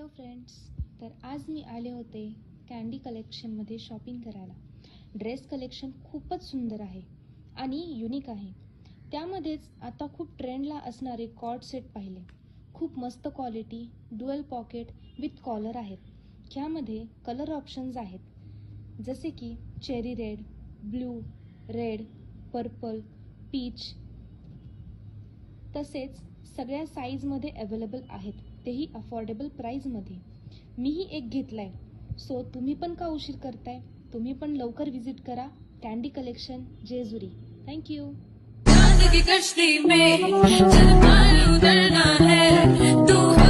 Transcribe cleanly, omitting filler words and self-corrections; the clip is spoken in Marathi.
हॅलो फ्रेंड्स, तर आज मी आले होते कॅन्डी कलेक्शनमध्ये शॉपिंग करायला. ड्रेस कलेक्शन खूपच सुंदर आहे आणि युनिक आहे. त्यामध्येच आता खूप ट्रेंडला असणारे कॉर्ड सेट पाहिले. खूप मस्त quality, dual pocket with collar आहेत. ह्यामध्ये कलर ऑप्शन्स आहेत जसे की cherry red, blue, red, purple, peach. तसेच सगळ्या साईजमध्ये अवेलेबल आहेत, तेही अफोर्डेबल प्राईजमध्ये. मीही एक घेतलाय. सो तुम्ही पण का उशीर करताय? तुम्ही पण लवकर विजिट करा कॅन्डी कलेक्शन जेजुरी. थँक्यू. चांद की कश्ती में चल पार उतरना है तू